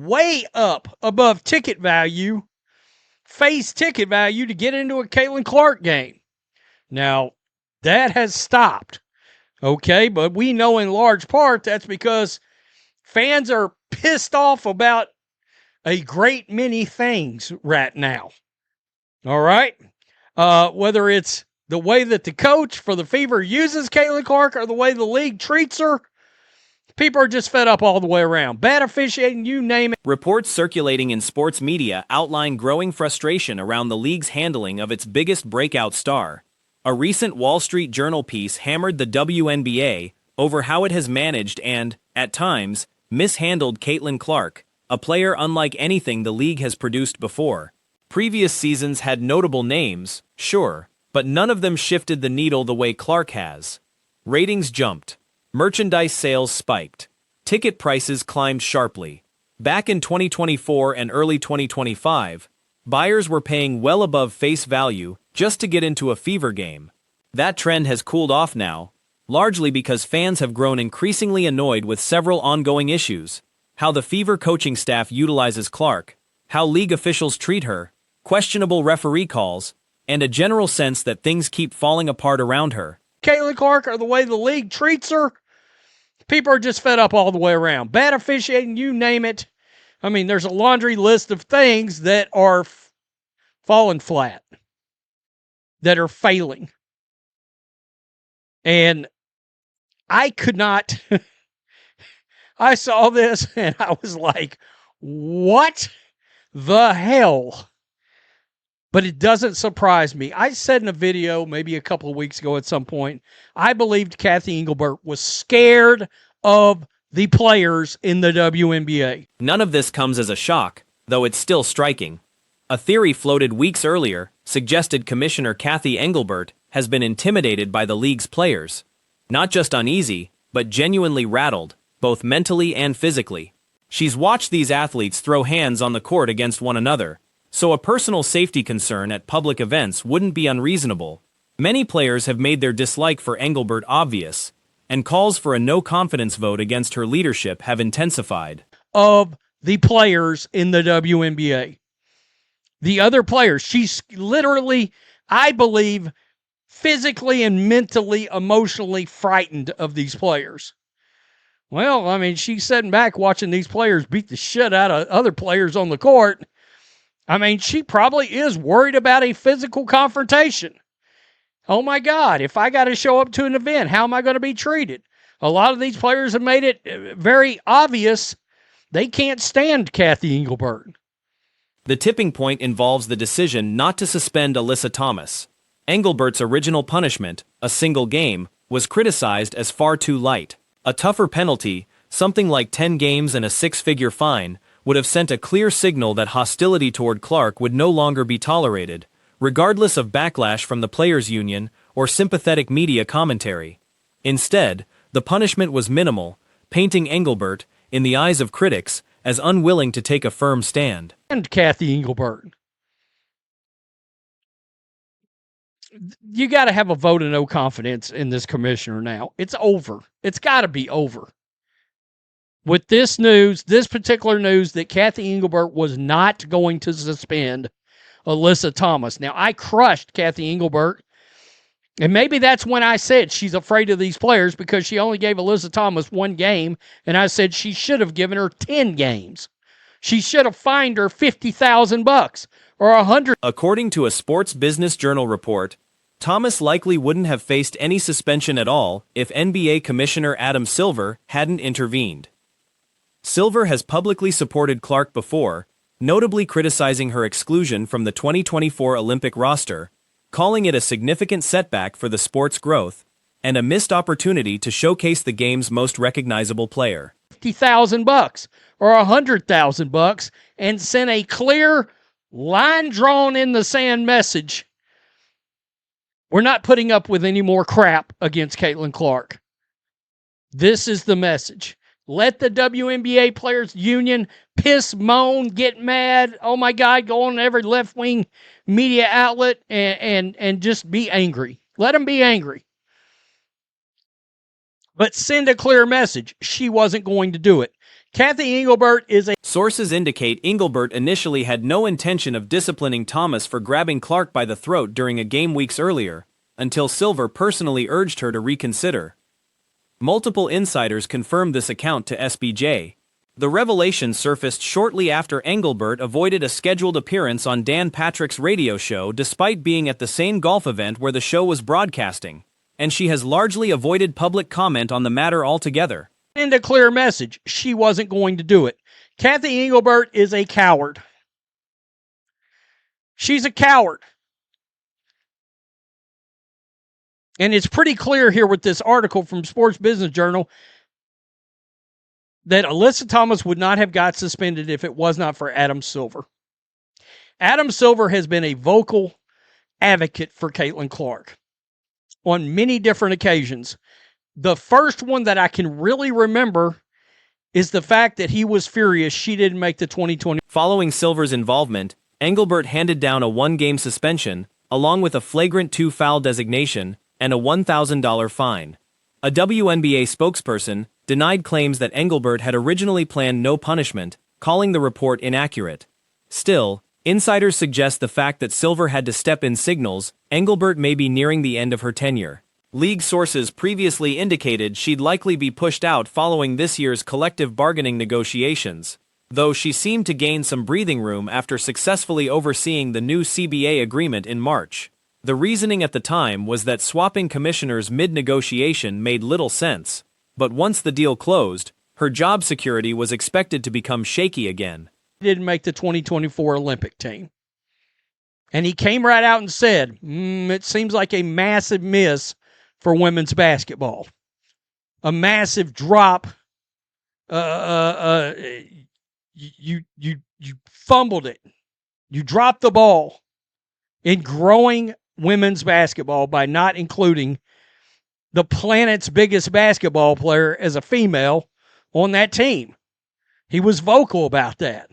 way up above ticket value, face ticket value to get into a Caitlin Clark game. Now, that has stopped, okay? But we know in large part that's because fans are pissed off about a great many things right now, all right? Whether it's the way that the coach for the Fever uses Caitlin Clark or the way the league treats her, people are just fed up all the way around. Bad officiating, you name it. Reports circulating in sports media outline growing frustration around the league's handling of its biggest breakout star. A recent Wall Street Journal piece hammered the WNBA over how it has managed and, at times, mishandled Caitlin Clark, a player unlike anything the league has produced before. Previous seasons had notable names, sure, but none of them shifted the needle the way Clark has. Ratings jumped. Merchandise sales spiked. Ticket prices climbed sharply. Back in 2024 and early 2025, buyers were paying well above face value just to get into a Fever game. That trend has cooled off now, largely because fans have grown increasingly annoyed with several ongoing issues: how the Fever coaching staff utilizes Clark, how league officials treat her, questionable referee calls, and a general sense that things keep falling apart around her. Caitlin Clark or the way the league treats her, people are just fed up all the way around. Bad officiating, you name it. I mean, there's a laundry list of things that are falling flat, that are failing. And I could not, I saw this and I was like, what the hell? But it doesn't surprise me. I said in a video maybe a couple of weeks ago at some point, I believed Kathy Engelbert was scared of the players in the WNBA. None of this comes as a shock, though it's still striking. A theory floated weeks earlier suggested Commissioner Kathy Engelbert has been intimidated by the league's players. Not just uneasy, but genuinely rattled, both mentally and physically. She's watched these athletes throw hands on the court against one another, so a personal safety concern at public events wouldn't be unreasonable. Many players have made their dislike for Engelbert obvious, and calls for a no-confidence vote against her leadership have intensified. Of the players in the WNBA. The other players, she's literally, I believe, physically and mentally, emotionally frightened of these players. Well, I mean, she's sitting back watching these players beat the shit out of other players on the court. I mean, she probably is worried about a physical confrontation. Oh my God, if I got to show up to an event, how am I going to be treated? A lot of these players have made it very obvious they can't stand Kathy Engelbert. The tipping point involves the decision not to suspend Alyssa Thomas. Engelbert's original punishment, a single game, was criticized as far too light. A tougher penalty, something like 10 games and a six-figure fine, would have sent a clear signal that hostility toward Clark would no longer be tolerated, regardless of backlash from the players' union or sympathetic media commentary. Instead, the punishment was minimal, painting Engelbert, in the eyes of critics, as unwilling to take a firm stand. And Kathy Engelbert. You got to have a vote of no confidence in this commissioner now. It's over. It's got to be over. With this news, this particular news that Kathy Engelbert was not going to suspend Alyssa Thomas. Now, I crushed Kathy Engelbert, and maybe that's when I said she's afraid of these players because she only gave Alyssa Thomas one game, and I said she should have given her 10 games. She should have fined her $50,000 or $100,000. According to a Sports Business Journal report, Thomas likely wouldn't have faced any suspension at all if NBA Commissioner Adam Silver hadn't intervened. Silver has publicly supported Clark before, notably criticizing her exclusion from the 2024 Olympic roster, calling it a significant setback for the sport's growth and a missed opportunity to showcase the game's most recognizable player. $50,000 or $100,000 and sent a clear, line drawn in the sand message. We're not putting up with any more crap against Caitlin Clark. This is the message. Let the WNBA Players Union piss, moan, get mad. Oh my God, go on every left-wing media outlet and just be angry. Let them be angry. But send a clear message. She wasn't going to do it. Kathy Engelbert is a Sources indicate Engelbert initially had no intention of disciplining Thomas for grabbing Clark by the throat during a game weeks earlier, until Silver personally urged her to reconsider. Multiple insiders confirmed this account to SBJ. The revelation surfaced shortly after Engelbert avoided a scheduled appearance on Dan Patrick's radio show despite being at the same golf event where the show was broadcasting, and she has largely avoided public comment on the matter altogether. And a clear message. She wasn't going to do it. Kathy Engelbert is a coward. She's a coward. And it's pretty clear here with this article from Sports Business Journal that Alyssa Thomas would not have got suspended if it was not for Adam Silver. Adam Silver has been a vocal advocate for Caitlin Clark on many different occasions. The first one that I can really remember is the fact that he was furious she didn't make the 2020. Following Silver's involvement, Engelbert handed down a one-game suspension, along with a flagrant 2 foul designation and a $1,000 fine. A WNBA spokesperson denied claims that Engelbert had originally planned no punishment, calling the report inaccurate. Still, insiders suggest the fact that Silver had to step in signals Engelbert may be nearing the end of her tenure. League sources previously indicated she'd likely be pushed out following this year's collective bargaining negotiations, though she seemed to gain some breathing room after successfully overseeing the new CBA agreement in March. The reasoning at the time was that swapping commissioners mid-negotiation made little sense, but once the deal closed, her job security was expected to become shaky again. Didn't make the 2024 Olympic team. And he came right out and said, it seems like a massive miss for women's basketball. A massive drop. You fumbled it. You dropped the ball in growing women's basketball by not including the planet's biggest basketball player as a female on that team. He was vocal about that.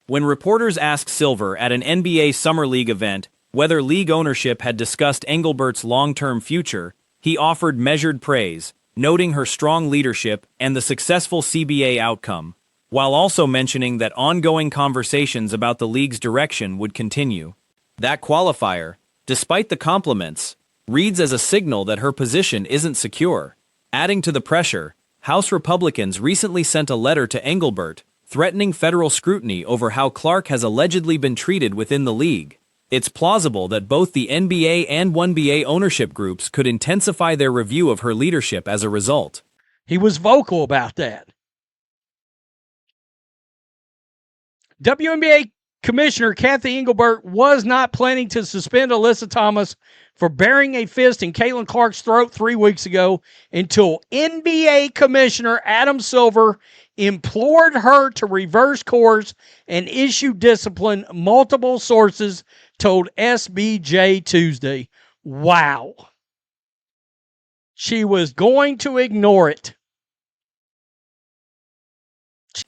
When reporters asked Silver at an NBA Summer League event whether league ownership had discussed Engelbert's long-term future, he offered measured praise, noting her strong leadership and the successful CBA outcome, while also mentioning that ongoing conversations about the league's direction would continue. That qualifier, despite the compliments, reads as a signal that her position isn't secure. Adding to the pressure, House Republicans recently sent a letter to Engelbert, threatening federal scrutiny over how Clark has allegedly been treated within the league. It's plausible that both the NBA and 1BA ownership groups could intensify their review of her leadership as a result. He was vocal about that. WNBA Commissioner Kathy Engelbert was not planning to suspend Alyssa Thomas for burying a fist in Caitlin Clark's throat 3 weeks ago until NBA Commissioner Adam Silver implored her to reverse course and issue discipline, multiple sources told SBJ Tuesday. Wow. She was going to ignore it.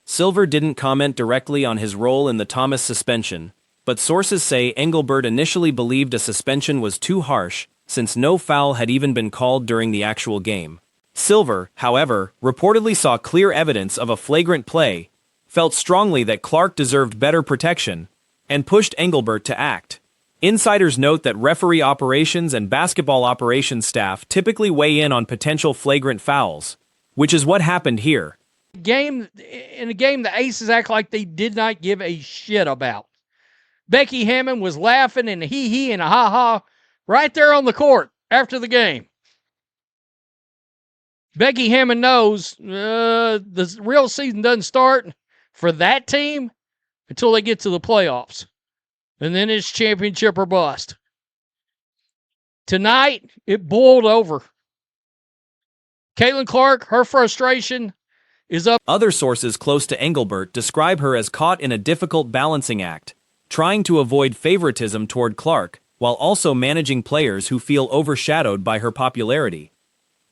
Silver didn't comment directly on his role in the Thomas suspension, but sources say Engelbert initially believed a suspension was too harsh since no foul had even been called during the actual game. Silver, however, reportedly saw clear evidence of a flagrant play, felt strongly that Clark deserved better protection, and pushed Engelbert to act. Insiders note that referee operations and basketball operations staff typically weigh in on potential flagrant fouls, which is what happened here. In a game, the Aces act like they did not give a shit about. Becky Hammond was laughing and hee and a ha-ha right there on the court after the game. Becky Hammond knows the real season doesn't start for that team until they get to the playoffs. And then it's championship or bust. Tonight, it boiled over. Caitlin Clark, her frustration is up. Other sources close to Engelbert describe her as caught in a difficult balancing act, trying to avoid favoritism toward Clark, while also managing players who feel overshadowed by her popularity.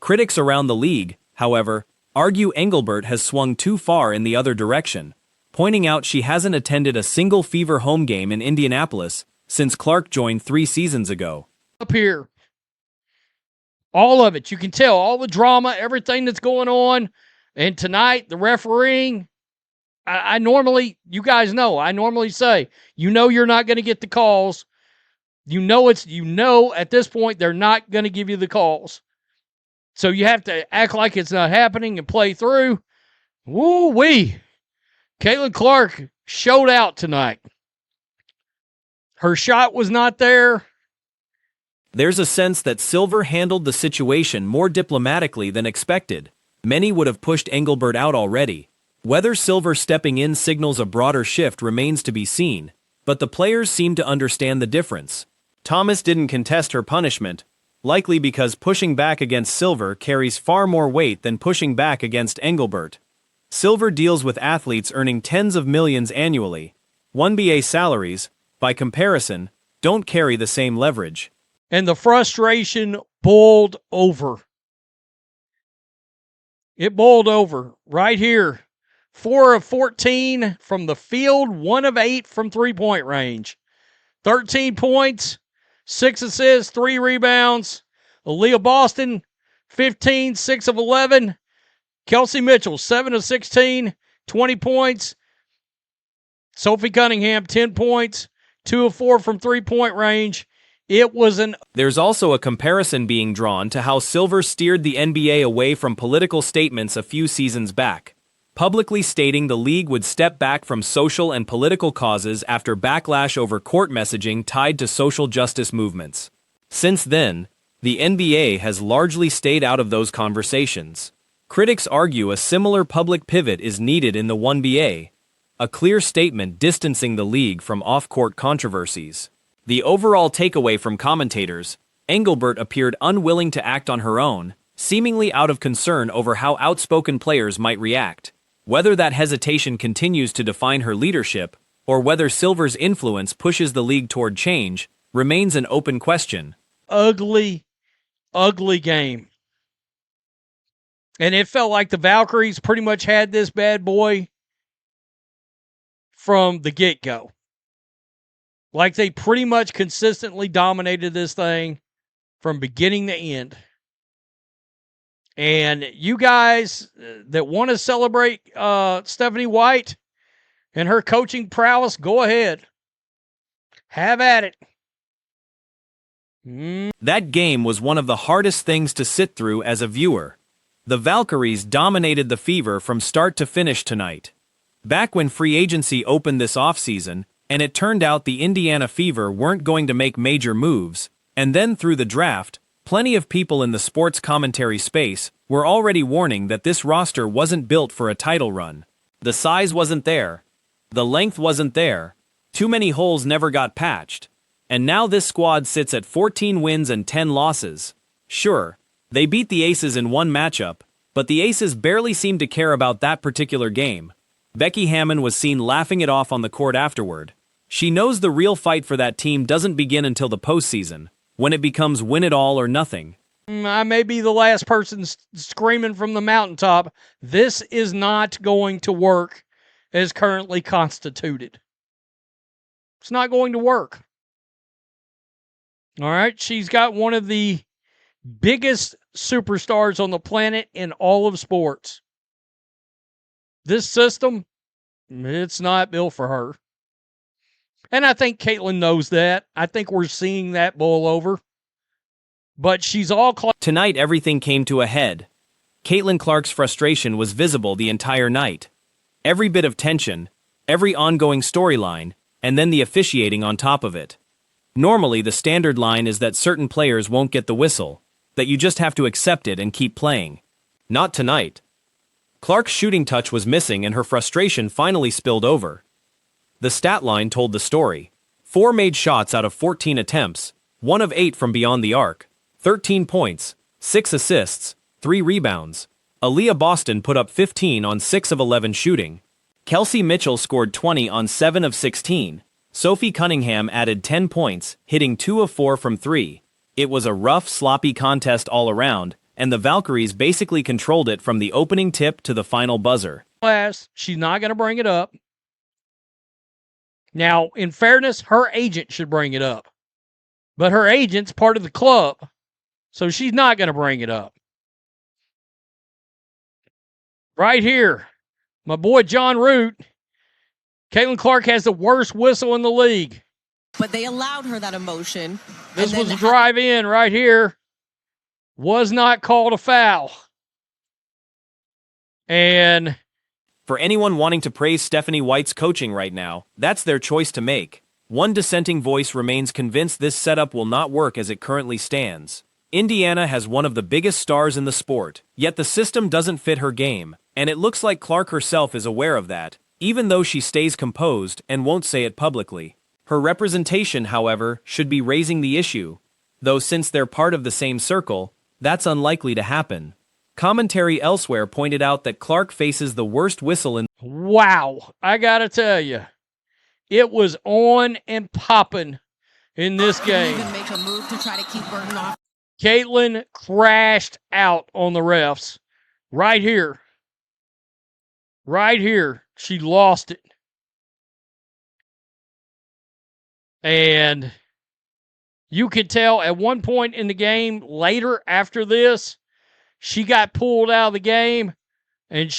Critics around the league, however, argue Engelbert has swung too far in the other direction, pointing out she hasn't attended a single Fever home game in Indianapolis since Clark joined 3 seasons ago. Up here. All of it. You can tell all the drama, everything that's going on. And tonight, the refereeing, I normally, you guys know, I normally say, you're not going to get the calls. At this point, they're not going to give you the calls. So you have to act like it's not happening and play through. Woo-wee. Caitlin Clark showed out tonight. Her shot was not there. There's a sense that Silver handled the situation more diplomatically than expected. Many would have pushed Engelbert out already. Whether Silver stepping in signals a broader shift remains to be seen, but the players seem to understand the difference. Thomas didn't contest her punishment, likely because pushing back against Silver carries far more weight than pushing back against Engelbert. Silver deals with athletes earning tens of millions annually. 1BA salaries, by comparison, don't carry the same leverage. And the frustration boiled over. It boiled over right here. 4 of 14 from the field, 1 of 8 from three-point range. 13 points, 6 assists, 3 rebounds. Aaliyah Boston, 15, 6 of 11. Kelsey Mitchell, 7 of 16, 20 points. Sophie Cunningham, 10 points, 2 of 4 from three-point range. There's also a comparison being drawn to how Silver steered the NBA away from political statements a few seasons back, publicly stating the league would step back from social and political causes after backlash over court messaging tied to social justice movements. Since then, the NBA has largely stayed out of those conversations. Critics argue a similar public pivot is needed in the 1BA, a clear statement distancing the league from off-court controversies. The overall takeaway from commentators, Engelbert appeared unwilling to act on her own, seemingly out of concern over how outspoken players might react. Whether that hesitation continues to define her leadership, or whether Silver's influence pushes the league toward change, remains an open question. Ugly, ugly game. And it felt like the Valkyries pretty much had this bad boy from the get-go. Like they pretty much consistently dominated this thing from beginning to end. And you guys that want to celebrate Stephanie White and her coaching prowess, go ahead. Have at it. That game was one of the hardest things to sit through as a viewer. The Valkyries dominated the Fever from start to finish tonight. Back when free agency opened this offseason, and it turned out the Indiana Fever weren't going to make major moves, and then through the draft, plenty of people in the sports commentary space were already warning that this roster wasn't built for a title run. The size wasn't there. The length wasn't there. Too many holes never got patched. And now this squad sits at 14 wins and 10 losses. Sure, they beat the Aces in one matchup, but the Aces barely seemed to care about that particular game. Becky Hammon was seen laughing it off on the court afterward. She knows the real fight for that team doesn't begin until the postseason, when it becomes win it all or nothing. I may be the last person screaming from the mountaintop. This is not going to work as currently constituted. It's not going to work. All right, she's got one of the biggest superstars on the planet in all of sports. This system, it's not built for her. And I think Caitlin knows that. I think we're seeing that boil over. But she's all... Tonight, everything came to a head. Caitlin Clark's frustration was visible the entire night. Every bit of tension, every ongoing storyline, and then the officiating on top of it. Normally, the standard line is that certain players won't get the whistle, that you just have to accept it and keep playing. Not tonight. Clark's shooting touch was missing and her frustration finally spilled over. The stat line told the story. 4 made shots out of 14 attempts, 1 of 8 from beyond the arc, 13 points, 6 assists, 3 rebounds. Aaliyah Boston put up 15 on 6 of 11 shooting. Kelsey Mitchell scored 20 on 7 of 16. Sophie Cunningham added 10 points, hitting 2 of 4 from 3. It was a rough, sloppy contest all around, and the Valkyries basically controlled it from the opening tip to the final buzzer. She's not going to bring it up. Now, in fairness, her agent should bring it up. But her agent's part of the club, so she's not going to bring it up. Right here. My boy John Root. Caitlin Clark has the worst whistle in the league. But they allowed her that emotion. This was a drive in right here. Was not called a foul. And for anyone wanting to praise Stephanie White's coaching right now, that's their choice to make. One dissenting voice remains convinced this setup will not work as it currently stands. Indiana has one of the biggest stars in the sport, yet the system doesn't fit her game, and it looks like Clark herself is aware of that, even though she stays composed and won't say it publicly. Her representation, however, should be raising the issue, though since they're part of the same circle, that's unlikely to happen. Commentary elsewhere pointed out that Clark faces the worst whistle in... Wow, I gotta tell you, it was on and popping in this game. Even make a move to try to keep Burton off. Caitlin crashed out on the refs. Right here. Right here. She lost it. And you could tell at one point in the game, later after this, she got pulled out of the game, and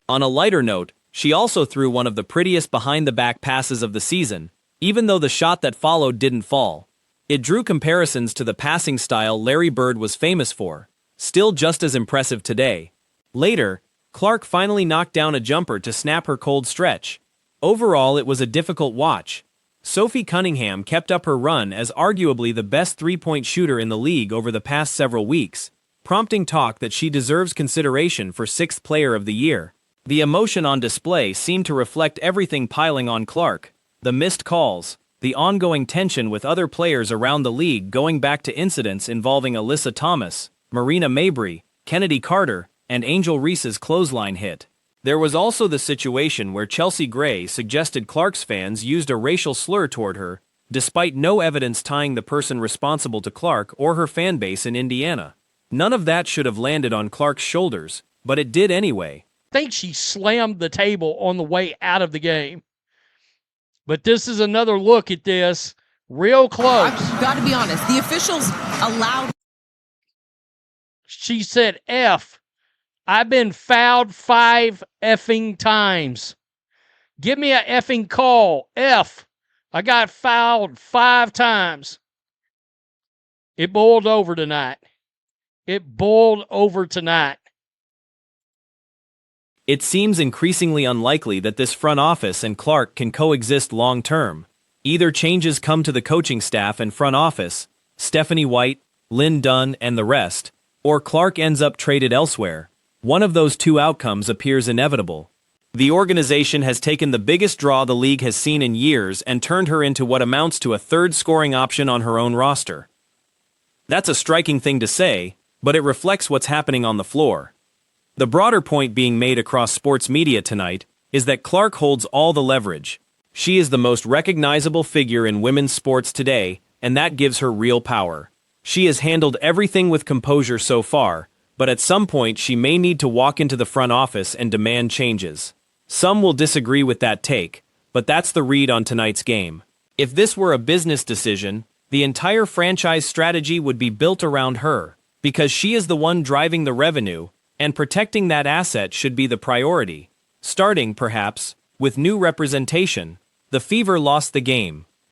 On a lighter note, she also threw one of the prettiest behind-the-back passes of the season, even though the shot that followed didn't fall. It drew comparisons to the passing style Larry Bird was famous for, still just as impressive today. Later, Clark finally knocked down a jumper to snap her cold stretch. Overall, it was a difficult watch. Sophie Cunningham kept up her run as arguably the best three-point shooter in the league over the past several weeks, prompting talk that she deserves consideration for 6th Player of the Year. The emotion on display seemed to reflect everything piling on Clark: the missed calls, the ongoing tension with other players around the league going back to incidents involving Alyssa Thomas, Marina Mabrey, Kennedy Carter, and Angel Reese's clothesline hit. There was also the situation where Chelsea Gray suggested Clark's fans used a racial slur toward her, despite no evidence tying the person responsible to Clark or her fanbase in Indiana. None of that should have landed on Clark's shoulders, but it did anyway. I think she slammed the table on the way out of the game. But this is another look at this. Real close. I've got to be honest. The officials allowed... She said, F. I've been fouled 5 effing times. Give me a effing call. F. I got fouled 5 times. It boiled over tonight. It boiled over tonight. It seems increasingly unlikely that this front office and Clark can coexist long-term. Either changes come to the coaching staff and front office, Stephanie White, Lynn Dunn, and the rest, or Clark ends up traded elsewhere. One of those two outcomes appears inevitable. The organization has taken the biggest draw the league has seen in years and turned her into what amounts to a third scoring option on her own roster. That's a striking thing to say, but it reflects what's happening on the floor. The broader point being made across sports media tonight is that Clark holds all the leverage. She is the most recognizable figure in women's sports today, and that gives her real power. She has handled everything with composure so far, but at some point she may need to walk into the front office and demand changes. Some will disagree with that take, but that's the read on tonight's game. If this were a business decision, the entire franchise strategy would be built around her, because she is the one driving the revenue, and protecting that asset should be the priority. Starting, perhaps, with new representation. The Fever lost the game,